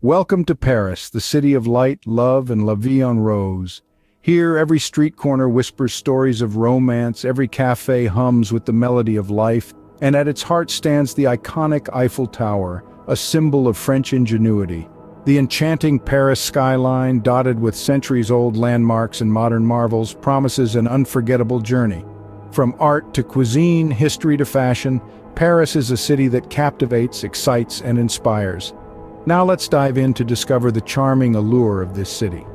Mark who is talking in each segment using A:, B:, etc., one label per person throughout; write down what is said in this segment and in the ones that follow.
A: Welcome to Paris, the city of light, love, and la vie en rose. Here, every street corner whispers stories of romance, every cafe hums with the melody of life, and at its heart stands the iconic Eiffel Tower, a symbol of French ingenuity. The enchanting Paris skyline, dotted with centuries-old landmarks and modern marvels, promises an unforgettable journey. From art to cuisine, history to fashion, Paris is a city that captivates, excites, and inspires. Now let's dive in to discover the charming allure of this city.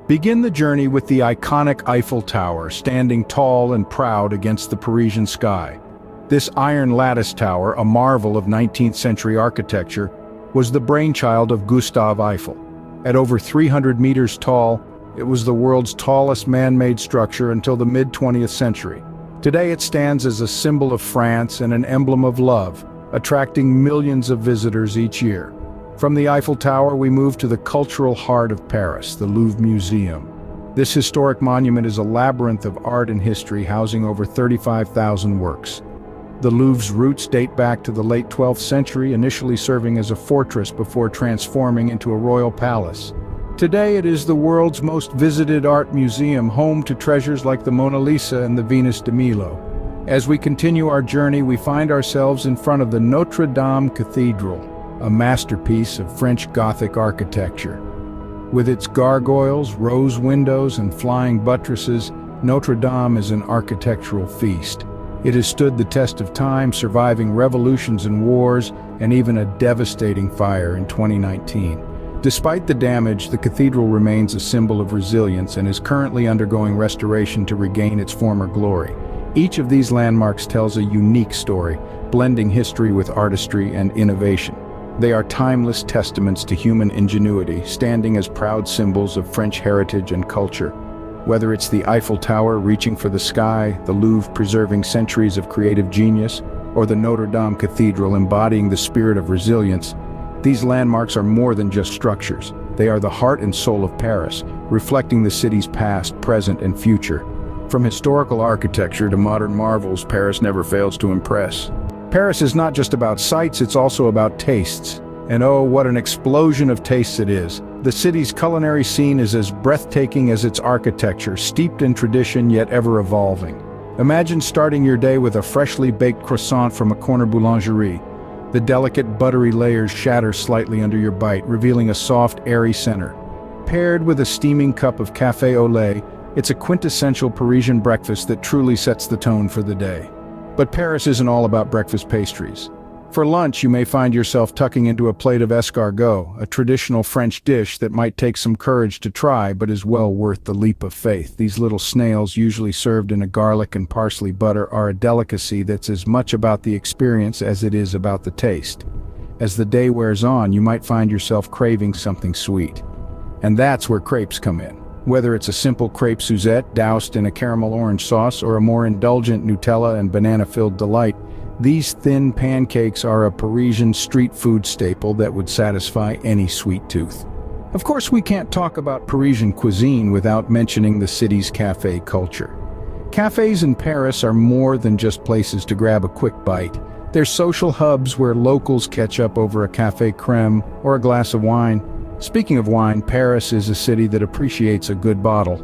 A: Begin the journey with the iconic Eiffel Tower, standing tall and proud against the Parisian sky. This iron lattice tower, a marvel of 19th century architecture, was the brainchild of Gustave Eiffel. At over 300 meters tall, it was the world's tallest man-made structure until the mid-20th century. Today it stands as a symbol of France and an emblem of love, attracting millions of visitors each year. From the Eiffel Tower, we move to the cultural heart of Paris, the Louvre Museum. This historic monument is a labyrinth of art and history, housing over 35,000 works. The Louvre's roots date back to the late 12th century, initially serving as a fortress before transforming into a royal palace. Today it is the world's most visited art museum, home to treasures like the Mona Lisa and the Venus de Milo. As we continue our journey, we find ourselves in front of the Notre Dame Cathedral, a masterpiece of French Gothic architecture. With its gargoyles, rose windows, and flying buttresses, Notre Dame is an architectural feast. It has stood the test of time, surviving revolutions and wars, and even a devastating fire in 2019. Despite the damage, the cathedral remains a symbol of resilience and is currently undergoing restoration to regain its former glory. Each of these landmarks tells a unique story, blending history with artistry and innovation. They are timeless testaments to human ingenuity, standing as proud symbols of French heritage and culture. Whether it's the Eiffel Tower reaching for the sky, the Louvre preserving centuries of creative genius, or the Notre Dame Cathedral embodying the spirit of resilience, these landmarks are more than just structures. They are the heart and soul of Paris, reflecting the city's past, present, and future. From historical architecture to modern marvels, Paris never fails to impress. Paris is not just about sights, it's also about tastes. And oh, what an explosion of tastes it is. The city's culinary scene is as breathtaking as its architecture, steeped in tradition yet ever evolving. Imagine starting your day with a freshly baked croissant from a corner boulangerie. The delicate, buttery layers shatter slightly under your bite, revealing a soft, airy center. Paired with a steaming cup of café au lait, it's a quintessential Parisian breakfast that truly sets the tone for the day. But Paris isn't all about breakfast pastries. For lunch, you may find yourself tucking into a plate of escargot, a traditional French dish that might take some courage to try but is well worth the leap of faith. These little snails, usually served in a garlic and parsley butter, are a delicacy that's as much about the experience as it is about the taste. As the day wears on, you might find yourself craving something sweet. And that's where crepes come in. Whether it's a simple crepe Suzette doused in a caramel orange sauce or a more indulgent Nutella and banana-filled delight, these thin pancakes are a Parisian street food staple that would satisfy any sweet tooth. Of course, we can't talk about Parisian cuisine without mentioning the city's café culture. Cafes in Paris are more than just places to grab a quick bite. They're social hubs where locals catch up over a café crème or a glass of wine. Speaking of wine, Paris is a city that appreciates a good bottle.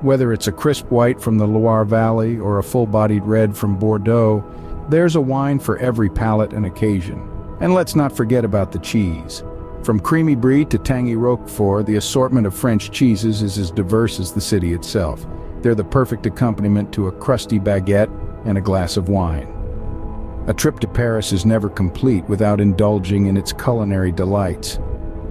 A: Whether it's a crisp white from the Loire Valley or a full-bodied red from Bordeaux, there's a wine for every palate and occasion. And let's not forget about the cheese. From creamy brie to tangy roquefort, the assortment of French cheeses is as diverse as the city itself. They're the perfect accompaniment to a crusty baguette and a glass of wine. A trip to Paris is never complete without indulging in its culinary delights.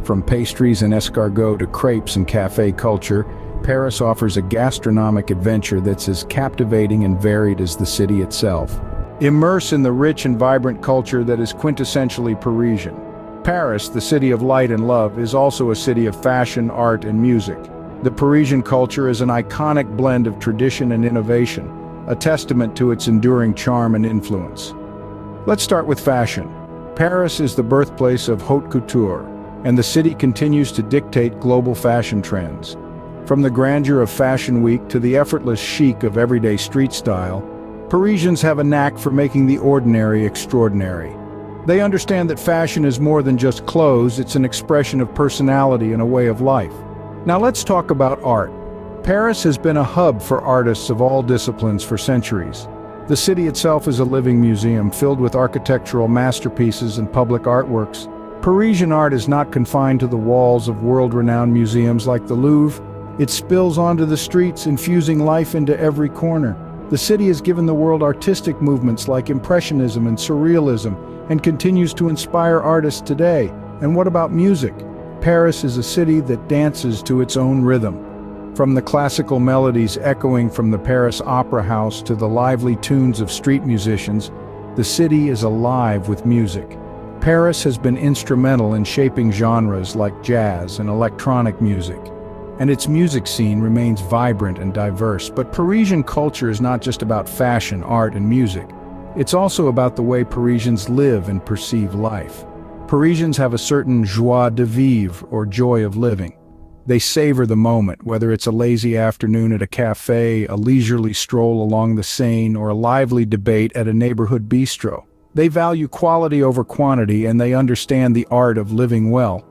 A: From pastries and escargot to crepes and café culture, Paris offers a gastronomic adventure that's as captivating and varied as the city itself. Immerse in the rich and vibrant culture that is quintessentially Parisian. Paris, the city of light and love, is also a city of fashion, art, and music. The Parisian culture is an iconic blend of tradition and innovation, a testament to its enduring charm and influence. Let's start with fashion. Paris is the birthplace of haute couture, and the city continues to dictate global fashion trends. From the grandeur of Fashion Week to the effortless chic of everyday street style, Parisians have a knack for making the ordinary extraordinary. They understand that fashion is more than just clothes, it's an expression of personality and a way of life. Now let's talk about art. Paris has been a hub for artists of all disciplines for centuries. The city itself is a living museum filled with architectural masterpieces and public artworks. Parisian art is not confined to the walls of world-renowned museums like the Louvre. It spills onto the streets, infusing life into every corner. The city has given the world artistic movements like Impressionism and Surrealism, and continues to inspire artists today. And what about music? Paris is a city that dances to its own rhythm. From the classical melodies echoing from the Paris Opera House to the lively tunes of street musicians, the city is alive with music. Paris has been instrumental in shaping genres like jazz and electronic music, and its music scene remains vibrant and diverse. But Parisian culture is not just about fashion, art, and music. It's also about the way Parisians live and perceive life. Parisians have a certain joie de vivre, or joy of living. They savor the moment, whether it's a lazy afternoon at a cafe, a leisurely stroll along the Seine, or a lively debate at a neighborhood bistro. They value quality over quantity, and they understand the art of living well.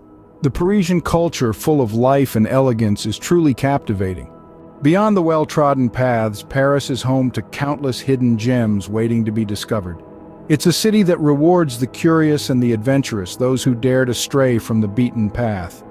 A: The Parisian culture, full of life and elegance, is truly captivating. Beyond the well-trodden paths, Paris is home to countless hidden gems waiting to be discovered. It's a city that rewards the curious and the adventurous, those who dare to stray from the beaten path.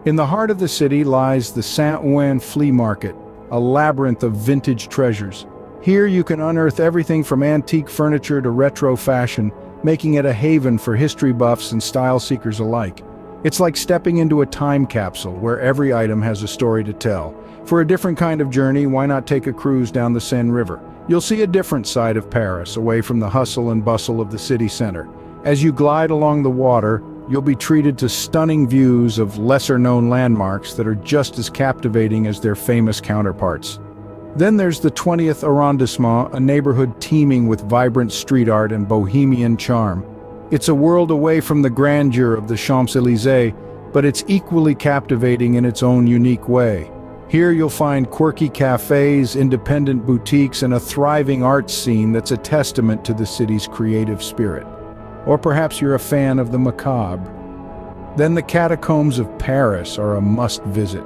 A: In the heart of the city lies the Saint-Ouen Flea Market, a labyrinth of vintage treasures. Here you can unearth everything from antique furniture to retro fashion, making it a haven for history buffs and style seekers alike. It's like stepping into a time capsule where every item has a story to tell. For a different kind of journey, why not take a cruise down the Seine River? You'll see a different side of Paris, away from the hustle and bustle of the city center. As you glide along the water, you'll be treated to stunning views of lesser-known landmarks that are just as captivating as their famous counterparts. Then there's the 20th arrondissement, a neighborhood teeming with vibrant street art and bohemian charm. It's a world away from the grandeur of the Champs-Élysées, but it's equally captivating in its own unique way. Here you'll find quirky cafes, independent boutiques, and a thriving art scene that's a testament to the city's creative spirit. Or perhaps you're a fan of the macabre. Then the catacombs of Paris are a must-visit.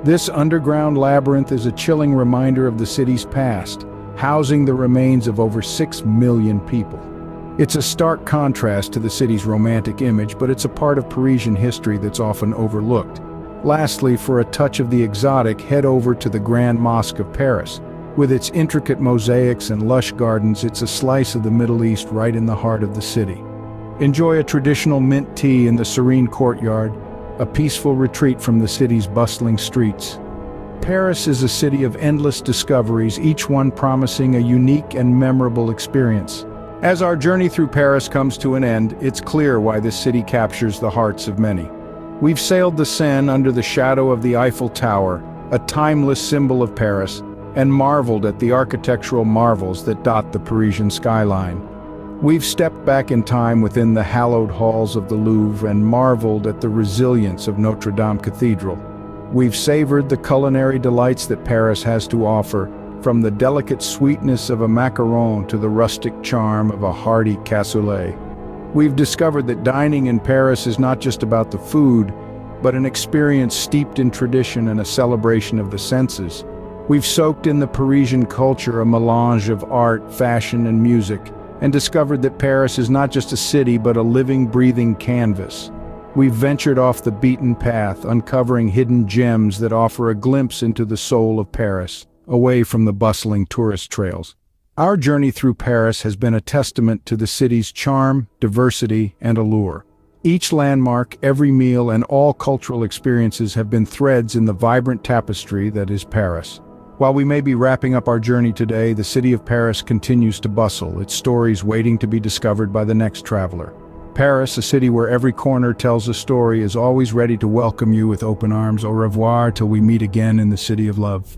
A: This underground labyrinth is a chilling reminder of the city's past, housing the remains of over 6 million people. It's a stark contrast to the city's romantic image, but it's a part of Parisian history that's often overlooked. Lastly, for a touch of the exotic, head over to the Grand Mosque of Paris. With its intricate mosaics and lush gardens, it's a slice of the Middle East right in the heart of the city. Enjoy a traditional mint tea in the serene courtyard, a peaceful retreat from the city's bustling streets. Paris is a city of endless discoveries, each one promising a unique and memorable experience. As our journey through Paris comes to an end, it's clear why this city captures the hearts of many. We've sailed the Seine under the shadow of the Eiffel Tower, a timeless symbol of Paris, and marveled at the architectural marvels that dot the Parisian skyline. We've stepped back in time within the hallowed halls of the Louvre and marveled at the resilience of Notre Dame Cathedral. We've savored the culinary delights that Paris has to offer, from the delicate sweetness of a macaron to the rustic charm of a hearty cassoulet. We've discovered that dining in Paris is not just about the food, but an experience steeped in tradition and a celebration of the senses. We've soaked in the Parisian culture, a melange of art, fashion, and music, and discovered that Paris is not just a city but a living, breathing canvas. We've ventured off the beaten path, uncovering hidden gems that offer a glimpse into the soul of Paris, away from the bustling tourist trails. Our journey through Paris has been a testament to the city's charm, diversity, and allure. Each landmark, every meal, and all cultural experiences have been threads in the vibrant tapestry that is Paris. While we may be wrapping up our journey today, the city of Paris continues to bustle, its stories waiting to be discovered by the next traveler. Paris, a city where every corner tells a story, is always ready to welcome you with open arms. Au revoir till we meet again in the city of love.